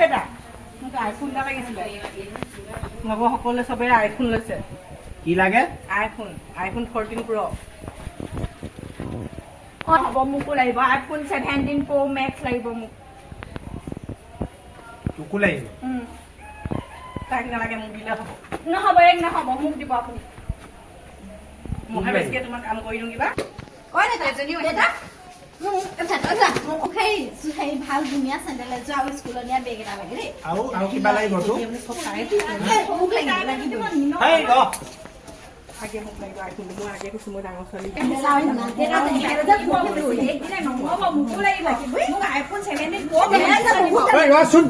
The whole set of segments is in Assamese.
বেটা মোক আইফোন এটা লাগিছিলে লগৰ সকলোৱে চবে আইফোন লৈছে কি লাগে আইফোন 14 Pro হ'ব মোকো লাগিব আইফোন 17 Pro Max লাগিব মোক তোকো লাগিব তাক নালাগে মোক দিলে হ'ব নহ'ব এক নহ'ব মোক দিব আপুনি মহে বেছিকে তোমাক কাম কৰি দিওঁ কিবা কয় না এজনী দেতা মোক সেই ভাল ধুনীয়া চেণ্ডেল এযোৰ আৰু স্কুলত নিয়া বেগ এটা লাগে দেই আৰু কিবা লাগিব তোক মোক লাগিব হেই ৰ আগে মোক লাগিব আইফোনটো মই আগে কৈছোঁ মই ডাঙৰ ছোৱালী ৰচোন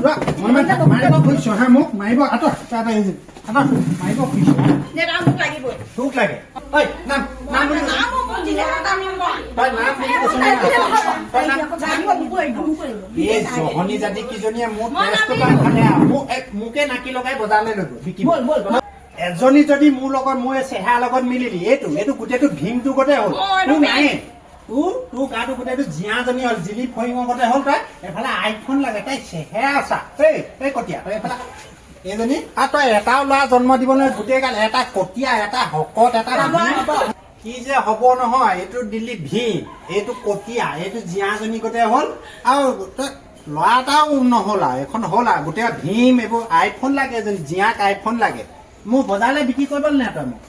মাৰিব খুজিছো হা মোক মাৰিব আঁতৰ মাৰিব খুজিছো মোক লাগিবই তোক লাগে নাম নাম বুলি জহনী জাতি কিজনীয়ে মোকে নাকি লগাই বজাৰলৈ লৈ গ'ল বিকিব এজনী যদি মোৰ লগত মোৰ চেহেৰা লগত মিলিলি এইটো গোটেইটো ভীমটো গোটেই হ'ল তোৰ নাই তোৰ গাটো গোটেইটো জীয়াজনী হ'ল জিলি ফৰিঙৰ গোটেই হ'ল তই এফালে আইফোন লাগে তাই চেহেৰা আছা এই কটীয়া তই এফালে এইজনী আৰু তই এটাও ল'ৰা জন্ম দিব নোৱাৰি গোটেই গাল এটা কটীয়া এটা শকত এটা কি যে হ'ব নহয় এইটো দিল্লী ভীম এইটো কটীয়া এইটো জীয়াজনী গোটেই হ'ল আৰু তই ল'ৰা এটাও নহ'ল আৰু এখন হ'ল আৰু গোটেই ভীম এইবোৰ আইফোন লাগে এজনী জীয়াক আইফোন লাগে মোক বজাৰলৈ বিক্ৰী কৰিব নাই তই মোক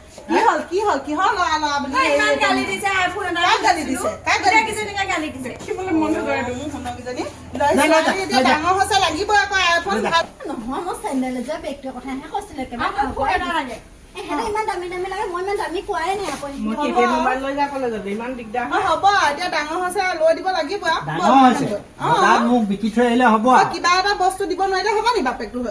কি হ'ল ল'ৰা বুলি ইমান গালি দিছে আইফোন এটা গালি দিছে কিজনীকে গালি দিছে দেখিবলৈ মন নকৰে মোৰ শুনকজনী ডাঙৰ হৈছে লাগিব আকৌ আইফোন নহয় মই চেণ্ডেল এযোৰ বেগটোৰ কথাহে কৈছিলে লাগে ইমান দামী দামী লাগে মই ইমান দামী কোৱাই নাই আকৌ মই কেতিয়া মোবাইল লৈ যা কলেজত ইমান দিগদাৰ হ'ব এতিয়া ডাঙৰ হৈছে লৈ দিব লাগিব ডাঙৰ হৈছে বজাৰত মোক বিকি থৈ আহিলে হ'ব কিবা এটা বস্তু দিব নোৱাৰিলে হ'ব নি বাপেকটো